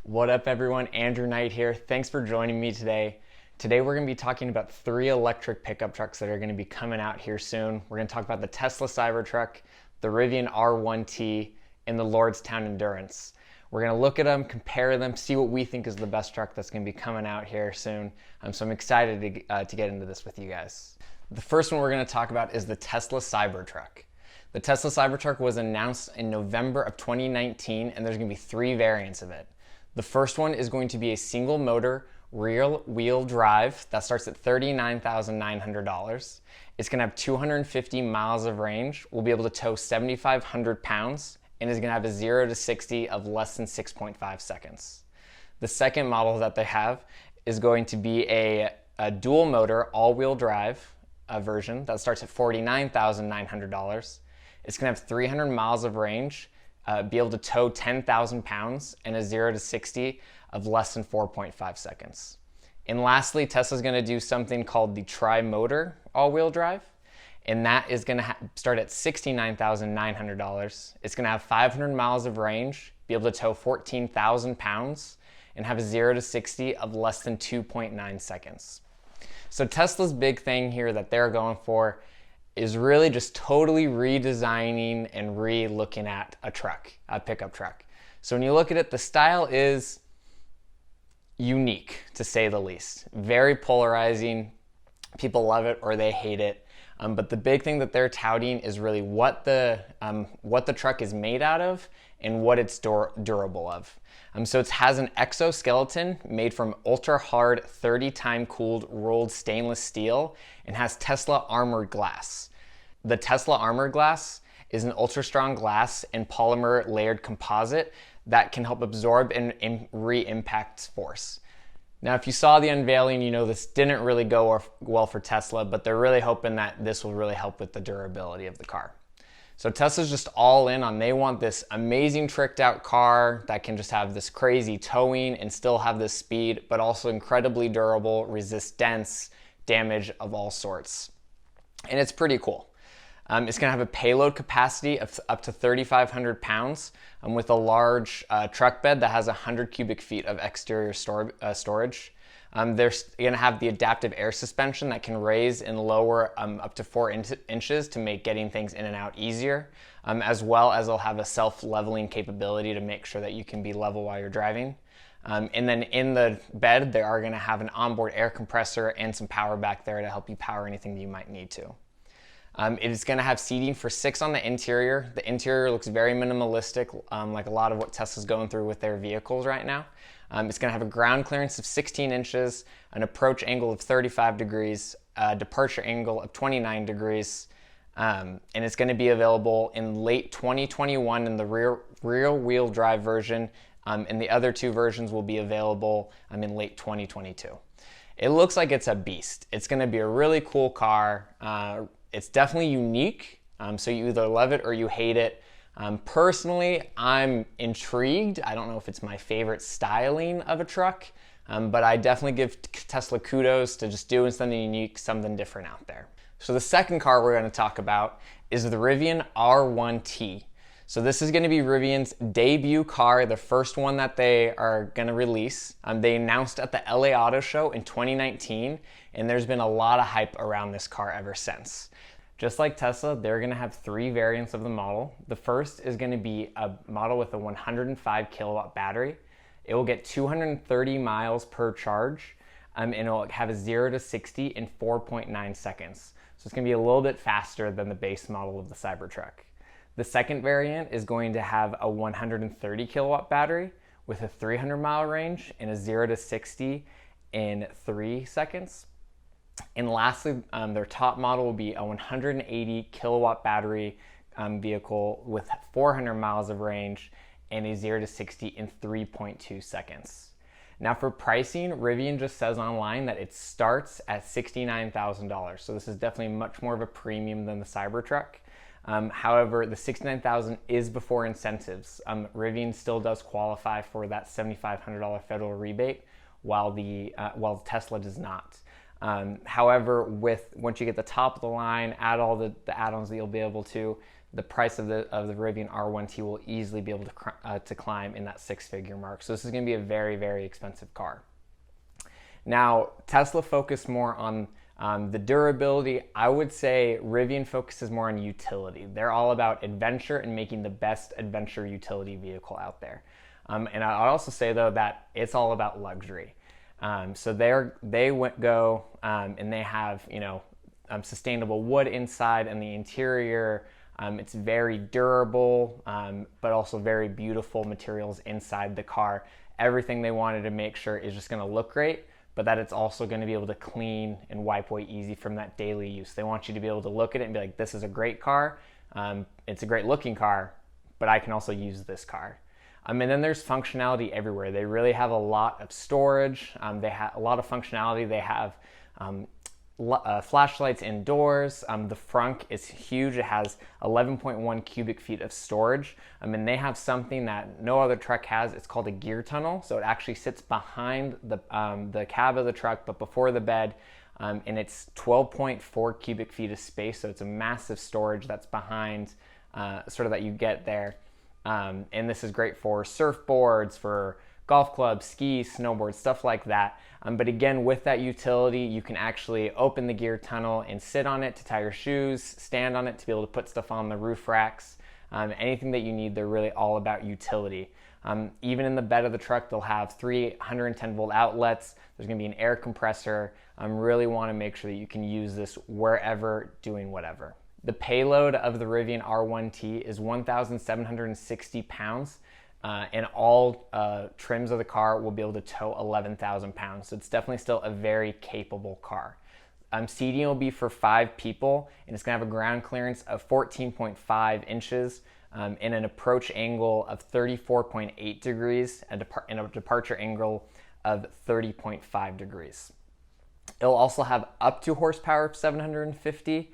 What up everyone, Andrew Knight here. Thanks for joining me today. Today we're going to be talking about 3 electric pickup trucks that are going to be coming out here soon. We're going to talk about the Tesla CyberTruck, the Rivian R1T, and the Lordstown Endurance. We're going to look at them, compare them, see what we think is the best truck that's going to be coming out here soon. So I'm excited to get into this with you guys. The first one we're going to talk about is the Tesla CyberTruck. The Tesla CyberTruck was announced in November of 2019, and there's going to be 3 variants of it. The first one is going to be a single motor rear-wheel drive that starts at $39,900. It's going to have 250 miles of range. We'll be able to tow 7,500 pounds and is going to have a 0 to 60 of less than 6.5 seconds. The second model that they have is going to be a dual motor all-wheel drive version that starts at $49,900. It's going to have 300 miles of range, be able to tow 10,000 pounds and a 0 to 60 of less than 4.5 seconds. And lastly, Tesla's going to do something called the tri-motor all-wheel drive, and that is going to start at $69,900. It's going to have 500 miles of range, be able to tow 14,000 pounds, and have a 0 to 60 of less than 2.9 seconds. So Tesla's big thing here that they're going for is really just totally redesigning and re-looking at a truck, a pickup truck. So when you look at it, the style is unique, to say the least. Very polarizing. People love it or they hate it. But the big thing that they're touting is really what the truck is made out of and what it's durable of. So it has an exoskeleton made from ultra hard 30-time cooled rolled stainless steel and has Tesla armored glass. The Tesla armored glass is an ultra strong glass and polymer layered composite that can help absorb and re-impact force. Now, if you saw the unveiling, you know this didn't really go well for Tesla, but they're really hoping that this will really help with the durability of the car. So Tesla's just all in on, they want this amazing tricked out car that can just have this crazy towing and still have this speed, but also incredibly durable, resist dents, damage of all sorts. And it's pretty cool. It's going to have a payload capacity of up to 3,500 pounds with a large truck bed that has 100 cubic feet of exterior storage. They're going to have the adaptive air suspension that can raise and lower up to 4 inches to make getting things in and out easier, as well as they'll have a self-leveling capability to make sure that you can be level while you're driving. And then in the bed, they are going to have an onboard air compressor and some power back there to help you power anything that you might need to. It is going to have seating for 6 on the interior. The interior looks very minimalistic, like a lot of what Tesla's going through with their vehicles right now. It's going to have a ground clearance of 16 inches, an approach angle of 35 degrees, a departure angle of 29 degrees, and it's going to be available in late 2021 in the rear-wheel drive version, and the other 2 versions will be available in late 2022. It looks like it's a beast. It's going to be a really cool car. It's definitely unique, so you either love it or you hate it. Personally, I'm intrigued. I don't know if it's my favorite styling of a truck, but I definitely give Tesla kudos to just doing something unique, something different out there. So the second car we're going to talk about is the Rivian R1T. So this is going to be Rivian's debut car, the first one that they are going to release. They announced at the LA Auto Show in 2019, and there's been a lot of hype around this car ever since. Just like Tesla, they're going to have 3 variants of the model. The first is going to be a model with a 105 kilowatt battery. It will get 230 miles per charge, and it will have a 0 to 60 in 4.9 seconds. So it's going to be a little bit faster than the base model of the Cybertruck. The second variant is going to have a 130 kilowatt battery with a 300 mile range and a 0 to 60 in 3 seconds. And lastly, their top model will be a 180 kilowatt battery vehicle with 400 miles of range and a 0 to 60 in 3.2 seconds. Now for pricing, Rivian just says online that it starts at $69,000. So this is definitely much more of a premium than the Cybertruck. However, the $69,000 is before incentives. Rivian still does qualify for that $7,500 federal rebate, while Tesla does not. However, once you get the top of the line, add all the add-ons that you'll be able to, the price of the Rivian R1T will easily be able to climb in that six-figure mark. So this is going to be a very, very expensive car. Now, Tesla focused more on the durability. I would say Rivian focuses more on utility. They're all about adventure and making the best adventure utility vehicle out there. And I also say though that it's all about luxury. So they go and they have sustainable wood inside, and the interior. It's very durable, but also very beautiful materials inside the car. Everything they wanted to make sure is just going to look great, but that it's also going to be able to clean and wipe away easy from that daily use. They want you to be able to look at it and be like, this is a great car. It's a great looking car, but I can also use this car. And then there's functionality everywhere. They really have a lot of storage. They have a lot of functionality. They have flashlights indoors. The frunk is huge. It has 11.1 cubic feet of storage. And they have something that no other truck has. It's called a gear tunnel. So it actually sits behind the cab of the truck, but before the bed. And it's 12.4 cubic feet of space. So it's a massive storage that's behind, sort of that you get there. And this is great for surfboards, for golf clubs, skis, snowboards, stuff like that. But again, with that utility, you can actually open the gear tunnel and sit on it to tie your shoes, stand on it to be able to put stuff on the roof racks. Anything that you need, they're really all about utility. Even in the bed of the truck, they'll have 310 volt outlets. There's gonna be an air compressor. Really wanna make sure that you can use this wherever, doing whatever. The payload of the Rivian R1T is 1,760 pounds. And all trims of the car will be able to tow 11,000 pounds. So it's definitely still a very capable car. Seating will be for 5 people, and it's gonna have a ground clearance of 14.5 inches and an approach angle of 34.8 degrees and a departure angle of 30.5 degrees. It'll also have up to horsepower of 750.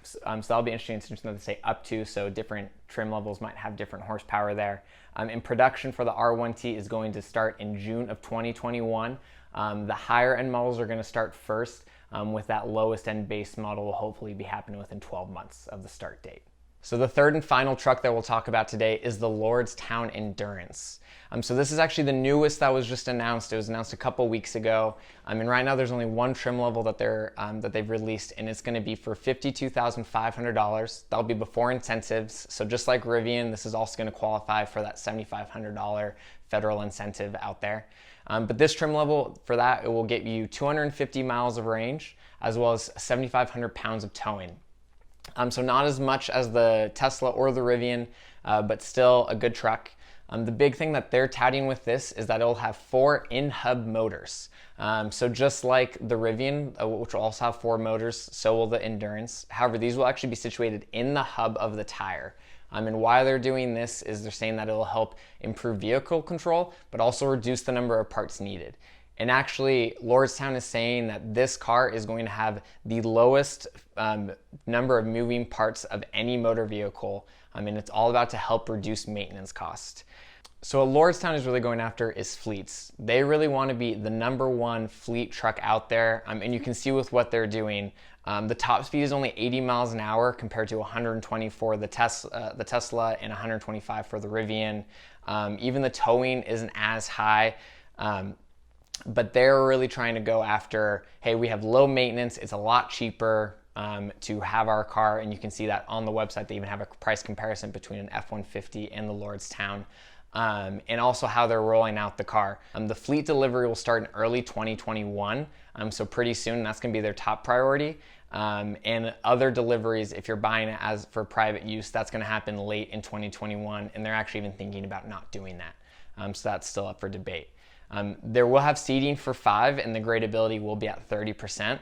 So that'll be interesting to say up to, so different trim levels might have different horsepower there. In production for the R1T is going to start in June of 2021. The higher end models are going to start first, with that lowest end base model will hopefully be happening within 12 months of the start date. So the third and final truck that we'll talk about today is the Lordstown Endurance. So this is actually the newest that was just announced. It was announced a couple weeks ago. And right now there's only one trim level that they've released, and it's going to be for $52,500. That'll be before incentives. So just like Rivian, this is also going to qualify for that $7,500 federal incentive out there. But this trim level, for that, it will get you 250 miles of range, as well as 7,500 pounds of towing. So not as much as the Tesla or the Rivian, but still a good truck. The big thing that they're touting with this is that it'll have 4 in-hub motors. So just like the Rivian, which will also have 4 motors, so will the Endurance. However, these will actually be situated in the hub of the tire. And why they're doing this is they're saying that it'll help improve vehicle control, but also reduce the number of parts needed. And actually, Lordstown is saying that this car is going to have the lowest number of moving parts of any motor vehicle. It's all about to help reduce maintenance costs. So what Lordstown is really going after is fleets. They really want to be the #1 fleet truck out there. And you can see with what they're doing, the top speed is only 80 miles an hour compared to 120 for the Tesla and 125 for the Rivian. Even the towing isn't as high. But they're really trying to go after, hey, we have low maintenance, it's a lot cheaper to have our car, and you can see that on the website. They even have a price comparison between an F-150 and the Lordstown, and also how they're rolling out the car. The fleet delivery will start in early 2021, so pretty soon. That's going to be their top priority. And other deliveries, if you're buying it as for private use, that's going to happen late in 2021, and they're actually even thinking about not doing that. So that's still up for debate. There will have seating for 5, and the gradability will be at 30%.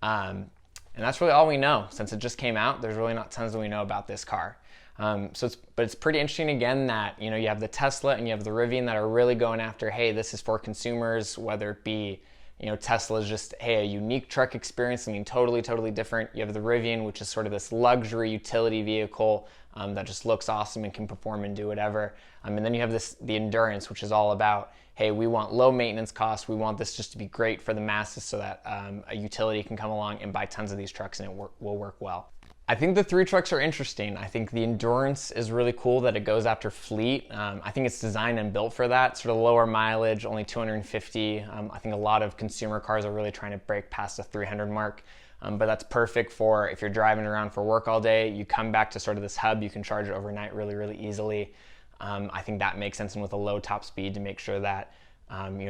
And that's really all we know. Since it just came out, there's really not tons that we know about this car. But it's pretty interesting again that, you have the Tesla and you have the Rivian that are really going after, hey, this is for consumers, whether it be, Tesla is just, hey, a unique truck experience, something totally, totally different. You have the Rivian, which is sort of this luxury utility vehicle that just looks awesome and can perform and do whatever. And then you have the Endurance, which is all about, hey, we want low maintenance costs. We want this just to be great for the masses so that a utility can come along and buy tons of these trucks and it will work well. I think the three trucks are interesting. I think the endurance is really cool that it goes after fleet. I think it's designed and built for that, sort of lower mileage, only 250. I think a lot of consumer cars are really trying to break past the 300 mark. But that's perfect for if you're driving around for work all day, you come back to sort of this hub, you can charge it overnight really, really easily. I think that makes sense, and with a low top speed to make sure that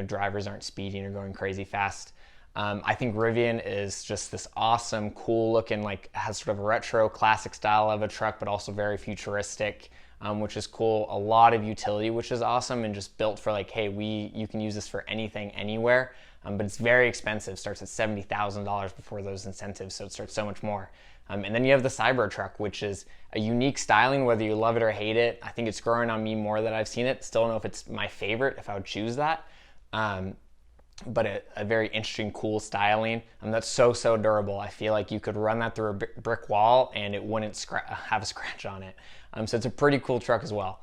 drivers aren't speeding or going crazy fast. I think Rivian is just this awesome, cool looking, like has sort of a retro classic style of a truck, but also very futuristic, which is cool. A lot of utility, which is awesome, and just built for like, hey, you can use this for anything, anywhere. But it's very expensive, starts at $70,000 before those incentives, so it starts so much more. And then you have the CyberTruck, which is a unique styling, whether you love it or hate it. I think it's growing on me more that I've seen it. Still don't know if it's my favorite, if I would choose that. But a very interesting, cool styling. That's so durable. I feel like you could run that through a brick wall and it wouldn't have a scratch on it. So it's a pretty cool truck as well.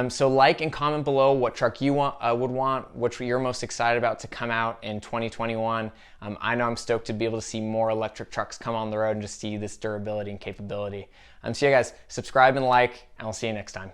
So like and comment below what truck you would want, which you're most excited about to come out in 2021. I know I'm stoked to be able to see more electric trucks come on the road and just see this durability and capability. So yeah guys, subscribe and like, and I'll see you next time.